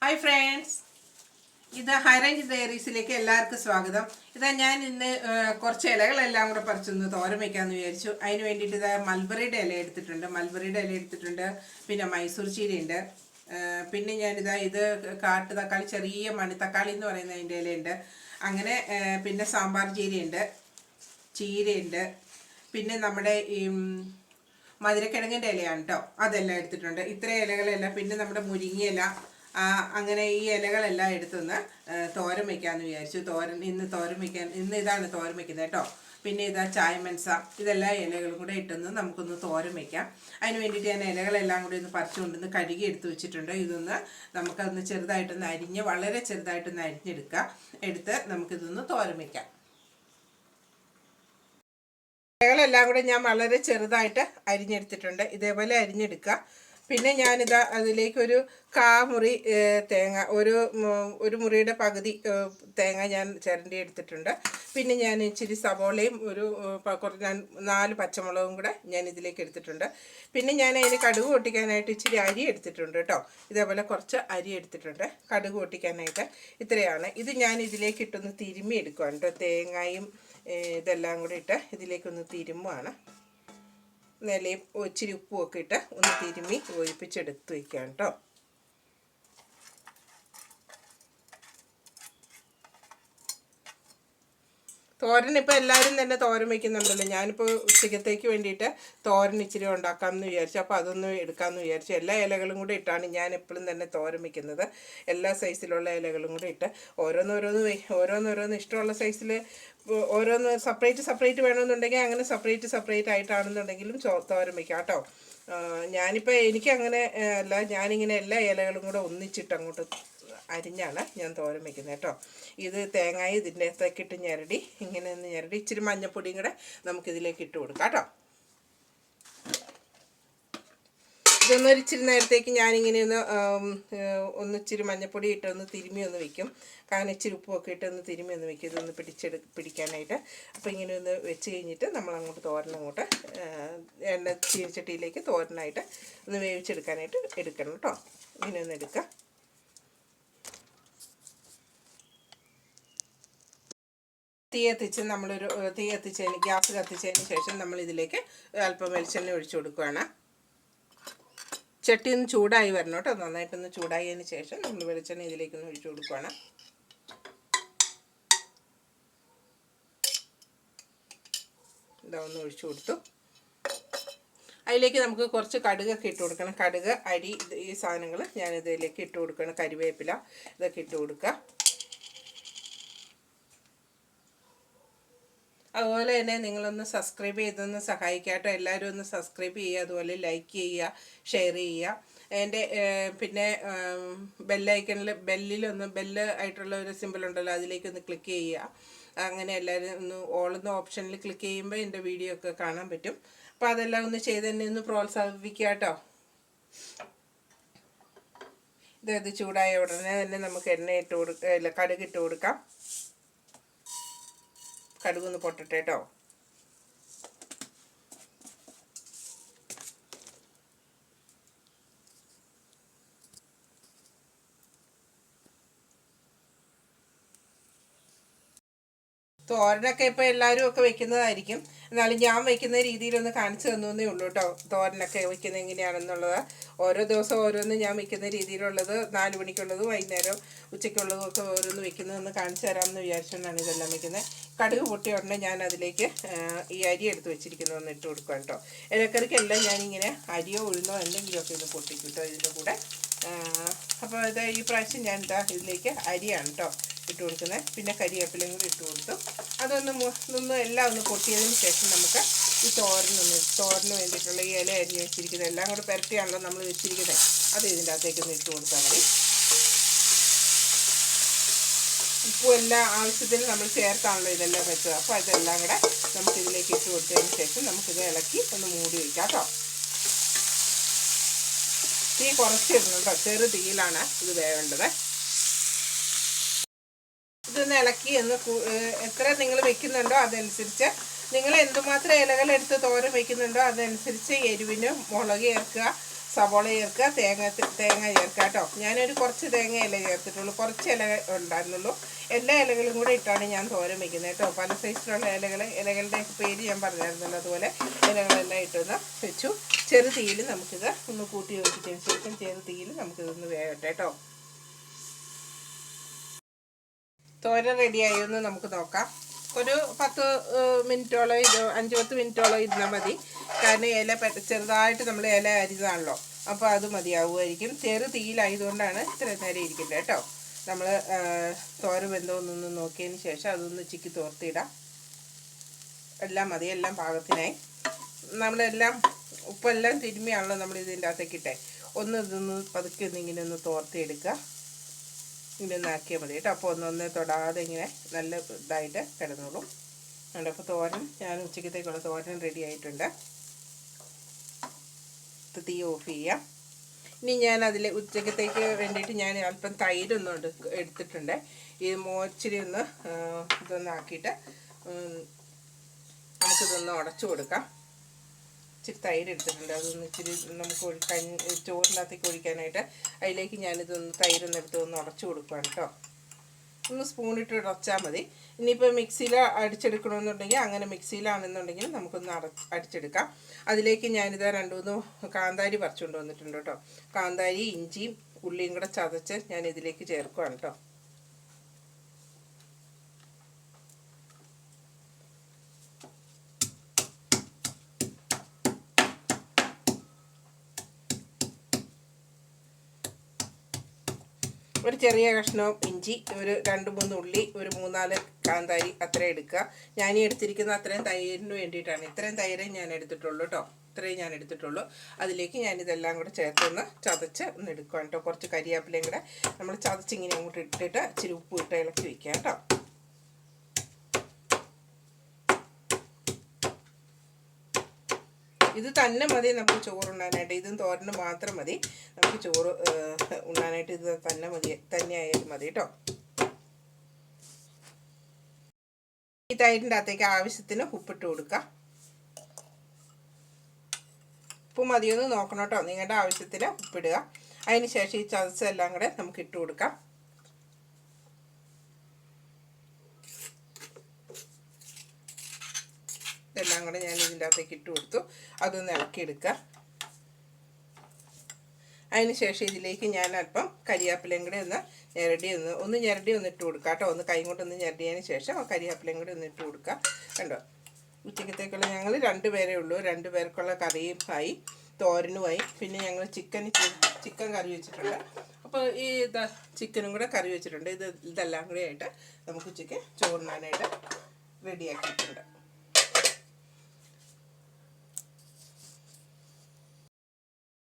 Hi friends, ഇത് high range ഡയറീസിലേക്ക് എല്ലാവർക്കും സ്വാഗതം. ഞാൻ ഇന്ന് കുറച്ച് ഇലകളെല്ലാം കൂടെ പറിച്ചൊന്ന് തോരൻ വയ്ക്കാമെന്ന് വിചാരിച്ചു. അതിന് വേണ്ടിയിട്ട് മൽബറിയുടെ ഇല എടുത്തിട്ടുണ്ട്, പിന്നെ മൈസൂർ ചീരയുണ്ട്, പിന്നെ ഇത് കാട്ടു തക്കാളി, ചെറിയ മണിത്തക്കാളി എന്ന് പറയുന്ന അതിൻ്റെ ഇലയുണ്ട്. അങ്ങനെ പിന്നെ സാമ്പാർ ചീരയുണ്ട്, പിന്നെ നമ്മുടെ ഈ മധുരക്കിഴങ്ങിൻ്റെ ഇലയാണ് കേട്ടോ, അതെല്ലാം എടുത്തിട്ടുണ്ട്. ഇത്രയും ഇലകളെല്ലാം, പിന്നെ നമ്മുടെ മുരിങ്ങയില, അങ്ങനെ ഈ ഇലകളെല്ലാം എടുത്തൊന്ന് തോരൻ വയ്ക്കാമെന്ന് വിചാരിച്ചു. ഇന്ന് ഇതാണ് തോരൻ വയ്ക്കുന്നത് കേട്ടോ. പിന്നെ ചായമൻസ, ഇതെല്ലാം ഇലകളും കൂടെ ഇട്ടൊന്ന് നമുക്കൊന്ന് തോരൻ വയ്ക്കാം. അതിന് വേണ്ടിയിട്ട് ഞാൻ ഇലകളെല്ലാം കൂടി ഒന്ന് പറിച്ചുകൊണ്ടൊന്ന് കഴുകി എടുത്ത് വെച്ചിട്ടുണ്ട്. നമുക്കതൊന്ന് ചെറുതായിട്ടൊന്ന് വളരെ ചെറുതായിട്ടൊന്ന് എടുത്ത് നമുക്കിതൊന്ന് തോരൻ വയ്ക്കാം. ഇലകളെല്ലാം കൂടെ ഞാൻ വളരെ ചെറുതായിട്ട് അരിഞ്ഞെടുത്തിട്ടുണ്ട്. ഇതേപോലെ അരിഞ്ഞെടുക്കുക. പിന്നെ അതിലേക്കൊരു കാമുറി തേങ്ങ, ഒരു മുറിയുടെ പകുതി തേങ്ങ ഞാൻ ചിരണ്ടി എടുത്തിട്ടുണ്ട്. പിന്നെ ഞാൻ ഇച്ചിരി സവോളയും കുറച്ച് 4 പച്ചമുളകും കൂടെ ഞാൻ ഇതിലേക്ക് എടുത്തിട്ടുണ്ട്. പിന്നെ ഞാൻ അതിന് കടുക് പൊട്ടിക്കാനായിട്ട് ഇച്ചിരി അരി എടുത്തിട്ടുണ്ട് കേട്ടോ. ഇതേപോലെ കുറച്ച് അരി എടുത്തിട്ടുണ്ട് കടുക് പൊട്ടിക്കാനായിട്ട്. ഇത്രയാണ്. ഞാൻ ഇതിലേക്ക് ഇട്ടൊന്ന് തിരുമ്മി എടുക്കുകയാണ് കേട്ടോ. തേങ്ങയും ഇതെല്ലാം കൂടി ഇട്ട് ഇതിലേക്കൊന്ന് തിരുമ്മുവാണ്. നിലയും ഇച്ചിരി ഉപ്പുമൊക്കെ ഇട്ട് ഒന്ന് തിരുമ്മി ഒഴിപ്പിച്ചെടുത്ത് വയ്ക്കാം കേട്ടോ. തോരൻ ഇപ്പോൾ എല്ലാവരും തന്നെ തോരൻ വയ്ക്കുന്നുണ്ടല്ലോ. ഞാനിപ്പോൾ ഉച്ചക്കത്തേക്ക് വേണ്ടിയിട്ട് തോരൻ ഇച്ചിരി ഉണ്ടാക്കാമെന്ന് വിചാരിച്ചു. അപ്പോൾ അതൊന്ന് എടുക്കാമെന്ന് വിചാരിച്ചു. എല്ലാ ഇലകളും കൂടി ഇട്ടാണ് ഞാൻ എപ്പോഴും തന്നെ തോരൻ വയ്ക്കുന്നത്. എല്ലാ സൈസിലുള്ള ഇലകളും കൂടി ഇട്ട് ഓരോന്നോരോന്ന് ഇഷ്ടമുള്ള സൈസിൽ ഓരോന്ന് സെപ്പറേറ്റ് വേണമെന്നുണ്ടെങ്കിൽ അങ്ങനെ സെപ്പറേറ്റ് ആയിട്ടാണെന്നുണ്ടെങ്കിലും തോരൻ വയ്ക്കാം കേട്ടോ. ഞാനിപ്പോൾ എനിക്കങ്ങനെ അല്ല, ഞാനിങ്ങനെ എല്ലാ ഇലകളും കൂടെ ഒന്നിച്ചിട്ട് അങ്ങോട്ട് അരിഞ്ഞാണ് ഞാൻ തോരൻ വയ്ക്കുന്നത് കേട്ടോ. തേങ്ങായി ഇതിൻ്റെ അകത്തേക്ക് ഇട്ട് ഇങ്ങനെ ഒന്ന് ഞെരടി ഇച്ചിരി മഞ്ഞൾപ്പൊടിയും കൂടെ നമുക്കിതിലേക്ക് ഇട്ട് കൊടുക്കാം കേട്ടോ. ഇച്ചിരി നേരത്തേക്ക് ഞാനിങ്ങനെ ഇച്ചിരി മഞ്ഞൾപ്പൊടി ഇട്ടൊന്ന് തിരുമ്മി ഒന്ന് വയ്ക്കും. കാരണം ഇച്ചിരി ഉപ്പൊക്കെ ഇട്ടൊന്ന് തിരുമ്മി ഒന്ന് വയ്ക്കും, ഇതൊന്ന് പിടിക്കാനായിട്ട്. അപ്പോൾ ഇങ്ങനെ ഒന്ന് വെച്ച് കഴിഞ്ഞിട്ട് നമ്മളങ്ങോട്ട് തോരനങ്ങോട്ട് എണ്ണ ചീനച്ചട്ടിയിലേക്ക് തോരനായിട്ട് ഒന്ന് വേവിച്ചെടുക്കാനായിട്ട് എടുക്കണം കേട്ടോ. ഇങ്ങനെ ഒന്ന് എടുക്കുക. തീ കത്തിച്ചതിന് ഗ്യാസ് കത്തിച്ചതിന് ശേഷം നമ്മളിതിലേക്ക് അല്പം വെളിച്ചെണ്ണ ഒഴിച്ചു കൊടുക്കുകയാണ്. ചട്ടി ഒന്ന് ചൂടായി വരണം കേട്ടോ. നന്നായിട്ടൊന്ന് ചൂടായതിന് ശേഷം നമ്മൾ വെളിച്ചെണ്ണ ഇതിലേക്കൊന്ന് ഒഴിച്ചു കൊടുക്കുകയാണ്. ഒന്ന് ഒഴിച്ചു കൊടുത്തു. അതിലേക്ക് നമുക്ക് കുറച്ച് കടുകൊക്കെ ഇട്ട് കൊടുക്കണം. കടുക്, അരി, ഈ സാധനങ്ങൾ ഞാനിതിലേക്ക് ഇട്ട് കൊടുക്കണം. കരിവേപ്പില ഇതൊക്കെ ഇട്ട് കൊടുക്കുക. അതുപോലെ തന്നെ നിങ്ങളൊന്ന് സബ്സ്ക്രൈബ് ചെയ്തൊന്ന് സഹായിക്കാട്ടോ. എല്ലാവരും ഒന്ന് സബ്സ്ക്രൈബ് ചെയ്യുക, അതുപോലെ ലൈക്ക് ചെയ്യുക, ഷെയർ ചെയ്യുക. എൻ്റെ പിന്നെ ബെല്ലൈക്കണിൽ ബെല്ല് ആയിട്ടുള്ള ഒരു സിമ്പിൾ ഉണ്ടല്ലോ, അതിലേക്കൊന്ന് ക്ലിക്ക് ചെയ്യുക. അങ്ങനെ എല്ലാവരും ഒന്ന് ഓളെന്ന ഓപ്ഷനിൽ ക്ലിക്ക് ചെയ്യുമ്പോൾ എൻ്റെ വീഡിയോ ഒക്കെ കാണാൻ പറ്റും. അപ്പോൾ അതെല്ലാം ഒന്ന് ചെയ്ത് തന്നെ ഒന്ന് പ്രോത്സാഹിപ്പിക്കുക കേട്ടോ. ഇത് ചൂടായ ഉടനെ തന്നെ നമുക്ക് കടുക് ഇട്ട് കൊടുക്കാം. കടുകൊന്ന് പൊട്ടട്ടെ കേട്ടോ. തോരനൊക്കെ ഇപ്പോൾ എല്ലാവരും ഒക്കെ വെക്കുന്നതായിരിക്കും. എന്നാലും ഞാൻ വെക്കുന്ന രീതിയിലൊന്ന് കാണിച്ചു തന്നേ ഉള്ളൂ കേട്ടോ. തോരനൊക്കെ വെക്കുന്നത് എങ്ങനെയാണെന്നുള്ളത് ഓരോ ദിവസം ഓരോന്ന് ഞാൻ വെക്കുന്ന രീതിയിലുള്ളത്, 4 മണിക്കുള്ളതും വൈകുന്നേരം ഉച്ചയ്ക്കുള്ളതും ഒക്കെ ഓരോന്ന് വെക്കുന്നതെന്ന് കാണിച്ചു തരാമെന്ന് വിചാരിച്ചുകൊണ്ടാണ് ഇതെല്ലാം വെക്കുന്നത്. കടുക് പൊട്ടിയ ഉടനെ ഞാൻ അതിലേക്ക് ഈ അരി എടുത്ത് വെച്ചിരിക്കുന്നതൊന്ന് ഇട്ട് കൊടുക്കുക കേട്ടോ. ഇലക്കറിക്കെല്ലാം ഞാനിങ്ങനെ അരിയോ ഉഴുന്നോ എന്തെങ്കിലുമൊക്കെ ഒന്ന് പൊട്ടിക്കും കേട്ടോ ഇതിൻ്റെ കൂടെ. അപ്പോൾ ഈ പ്രാവശ്യം ഞാൻ ഇതിലേക്ക് അരിയാണ് കേട്ടോ ഇട്ട് കൊടുക്കുന്നത്. പിന്നെ കരിവേപ്പിലയും കൂടി ഇട്ട് കൊടുത്തു. അതൊന്ന് എല്ലാം ഒന്ന് പൊട്ടിയതിന് ശേഷം നമുക്ക് ഈ തോരന് വേണ്ടിയിട്ടുള്ള ഈ ഇല അരിഞ്ഞ് വെച്ചിരിക്കുന്നത് എല്ലാം കൂടെ പുരട്ടിയാണല്ലോ നമ്മൾ വെച്ചിരിക്കുന്നത്, അത് ഇതിൻ്റെ അകത്തേക്കൊന്ന് ഇട്ട് കൊടുത്താൽ മതി. ഉപ്പും എല്ലാം ആവശ്യത്തിന് നമ്മൾ ചേർത്താണല്ലോ ഇതെല്ലാം വെച്ചത്. അപ്പോൾ ഇതെല്ലാം കൂടെ നമുക്കിതിലേക്ക് ഇട്ട് കൊടുത്തതിന് ശേഷം നമുക്കിത് ഇളക്കി ഒന്ന് മൂടി വയ്ക്കാം കേട്ടോ. തീ കുറച്ചിടണം കേട്ടോ, ചെറു തീയിലാണ് ഇത് വേവേണ്ടത്. ഇതൊന്ന് ഇളക്കി എത്ര നിങ്ങൾ വെക്കുന്നുണ്ടോ അതനുസരിച്ച്, നിങ്ങൾ എന്തുമാത്രം ഇലകളെടുത്ത് തോരൻ വെക്കുന്നുണ്ടോ അതനുസരിച്ച് എരിവിന് മുളക് ചേർക്കുക, സവോള ചേർക്കുക, തേങ്ങ ചേർക്കുക കേട്ടോ. ഞാനൊരു കുറച്ച് തേങ്ങയല്ലേ ചേർത്തിട്ടുള്ളൂ, കുറച്ച് ഇല ഉണ്ടായിരുന്നുള്ളൂ. എല്ലാ ഇലകളും കൂടെ ഇട്ടാണ് ഞാൻ തോരൻ വയ്ക്കുന്നത് കേട്ടോ. പല സൈസിലുള്ള ഇലകളുടെ പേര് ഞാൻ പറഞ്ഞായിരുന്നല്ലോ, അതുപോലെ ഇലകളെല്ലാം ഇട്ടൊന്ന് വെച്ചു. ചെറു തീയിൽ നമുക്കിത് ഒന്ന് കൂട്ടി യോജിച്ചതിന് ശേഷം ചെറു തീയിൽ നമുക്കിതൊന്ന് വേകട്ടെ കേട്ടോ. തോരൻ റെഡിയായി എന്ന് നമുക്ക് നോക്കാം. ഒരു 10 മിനിറ്റോളം 5-10 മിനിറ്റോളം ഇരുന്നാൽ മതി. കാരണം ഇല ചെറുതായിട്ട് നമ്മൾ ഇല അരിതാണല്ലോ, അപ്പോൾ അത് മതിയാവുമായിരിക്കും. ചെറു തീയിലായതുകൊണ്ടാണ് ഇത്ര നേരം ഇരിക്കുന്നത് കേട്ടോ. നമ്മൾ തോര വെന്തോന്നൊന്ന് നോക്കിയതിന് ശേഷം അതൊന്ന് ചിക്കി തോർത്തിയിടാം. എല്ലാം മതി, എല്ലാം പാകത്തിനായി. നമ്മളെല്ലാം ഉപ്പെല്ലാം തിരുമ്മിയാണല്ലോ നമ്മൾ ഇതിൻ്റെ അകത്തേക്കിട്ടെ. ഇതൊന്ന് പതുക്കെ ഇങ്ങനെ ഒന്ന് തോർത്തിയെടുക്കുക. ഇങ്ങനെ ഒന്ന് ആക്കിയാൽ മതി കേട്ടോ. അപ്പോൾ ഒന്നൊന്ന് തൊടാതെ ഇങ്ങനെ നല്ല ഇതായിട്ട് കിടന്നോളും. അപ്പോൾ തോരൻ, ഞാൻ ഉച്ചക്കത്തേക്കുള്ള തോരൻ റെഡി ആയിട്ടുണ്ട്. തീ ഓഫ് ചെയ്യാം. ഇനി ഞാൻ അതിൽ ഉച്ചക്കത്തേക്ക് വേണ്ടിയിട്ട് ഞാൻ അല്പം തൈരൊന്നും എടുത്തിട്ടുണ്ട്. ഈ മോച്ചിരി ഒന്ന് ഇതൊന്നാക്കിയിട്ട് നമുക്കിതൊന്ന് ഉടച്ചു കൊടുക്കാം. ഇച്ചിരി തൈര് എടുത്തിട്ടുണ്ട്, അതൊന്ന് ഇച്ചിരി നമുക്ക് ചോറിനകത്തേക്ക് ഒഴിക്കാനായിട്ട് അതിലേക്ക് ഞാനിതൊന്ന് തൈരൊന്നെടുത്ത് ഒന്ന് ഉടച്ചു കൊടുക്കുകയാണ് കേട്ടോ. ഒന്ന് സ്പൂണിട്ട് ഉടച്ചാൽ മതി. ഇനിയിപ്പോൾ മിക്സിയിൽ അടിച്ചെടുക്കണമെന്നുണ്ടെങ്കിൽ അങ്ങനെ മിക്സിയിലാണെന്നുണ്ടെങ്കിൽ നമുക്കൊന്ന് അടിച്ചെടുക്കാം. അതിലേക്ക് ഞാനിത് 2-3 കാന്താരി പറിച്ചുകൊണ്ട് വന്നിട്ടുണ്ട് കേട്ടോ. കാന്താരി, ഇഞ്ചിയും ഉള്ളിയും കൂടെ ചതച്ച് ഞാൻ ഇതിലേക്ക് ചേർക്കുകയാണ് കേട്ടോ. ഒരു ചെറിയ കഷ്ണം ഇഞ്ചി, ഒരു 2-3 ഉള്ളി, ഒരു 3-4 കാന്താരി, അത്രയും എടുക്കുക. ഞാൻ ഈ എടുത്തിരിക്കുന്ന അത്രയും തൈരിന് വേണ്ടിയിട്ടാണ്. ഇത്രയും തൈരേ ഞാൻ എടുത്തിട്ടുള്ളൂ കേട്ടോ. ഇത്രയും ഞാൻ എടുത്തിട്ടുള്ളൂ. അതിലേക്ക് ഞാനിതെല്ലാം കൂടെ ചേർത്തൊന്ന് ചതച്ച് ഒന്ന് എടുക്കുകയാണ് കേട്ടോ. കുറച്ച് കരിയാപ്പിലയും കൂടെ നമ്മൾ ചതച്ചിങ്ങനെ അങ്ങോട്ട് ഇട്ടിട്ട് ഇച്ചിരി ഉപ്പ് ഇട്ട് ഇളക്കി വയ്ക്കുക കേട്ടോ. ഇത് തന്നെ മതി നമുക്ക് ചോറുണ്ണാനായിട്ട്. ഇതും തോരന് മാത്രം മതി നമുക്ക് ചോറ് ഉണ്ണാനായിട്ട്. ഇത് തന്നെ ആയാലും മതി കേട്ടോ. ഈ തൈരിൻ്റെ അകത്തേക്ക് ആവശ്യത്തിന് ഉപ്പിട്ട് കൊടുക്കുക. ഉപ്പ് മതിയൊന്ന് നോക്കണം കേട്ടോ. നിങ്ങളുടെ ആവശ്യത്തിന് ഉപ്പിടുക. അതിന് ശേഷം ഈ ചതച്ചെല്ലാം കൂടെ നമുക്ക് ഇട്ട് കൊടുക്കാം. ഇതെല്ലാം കൂടെ ഞാൻ ഇതിൻ്റെ അകത്തേക്ക് ഇട്ട് കൊടുത്തു. അതൊന്ന് ഇളക്കിയെടുക്കുക. അതിന് ശേഷം ഇതിലേക്ക് ഞാൻ അല്പം കരിയാപ്പിലയും കൂടെ ഒന്ന് ഞെരടി ഇട്ട് കൊടുക്കുക കേട്ടോ. ഒന്ന് കൈ കൊണ്ടൊന്ന് ഞെരടിയതിന് ശേഷം ആ കരിയാപ്പിലയും കൂടെ ഒന്ന് ഇട്ട് കൊടുക്കുക. കണ്ടോ, ഉച്ചക്കത്തേക്കുള്ള ഞങ്ങൾ 2 പേരേ ഉള്ളൂ. 2 പേർക്കുള്ള കറിയും ആയി, തോരനുമായി. പിന്നെ ഞങ്ങൾ ചിക്കൻ കറി വെച്ചിട്ടുണ്ട്. അപ്പോൾ ഈ ചിക്കനും കൂടെ കറി വെച്ചിട്ടുണ്ട്. ഇതെല്ലാം കൂടെ ആയിട്ട് നമുക്ക് ഉച്ചയ്ക്ക് ചോറിനാനായിട്ട് റെഡിയാക്കിയിട്ടുണ്ട്.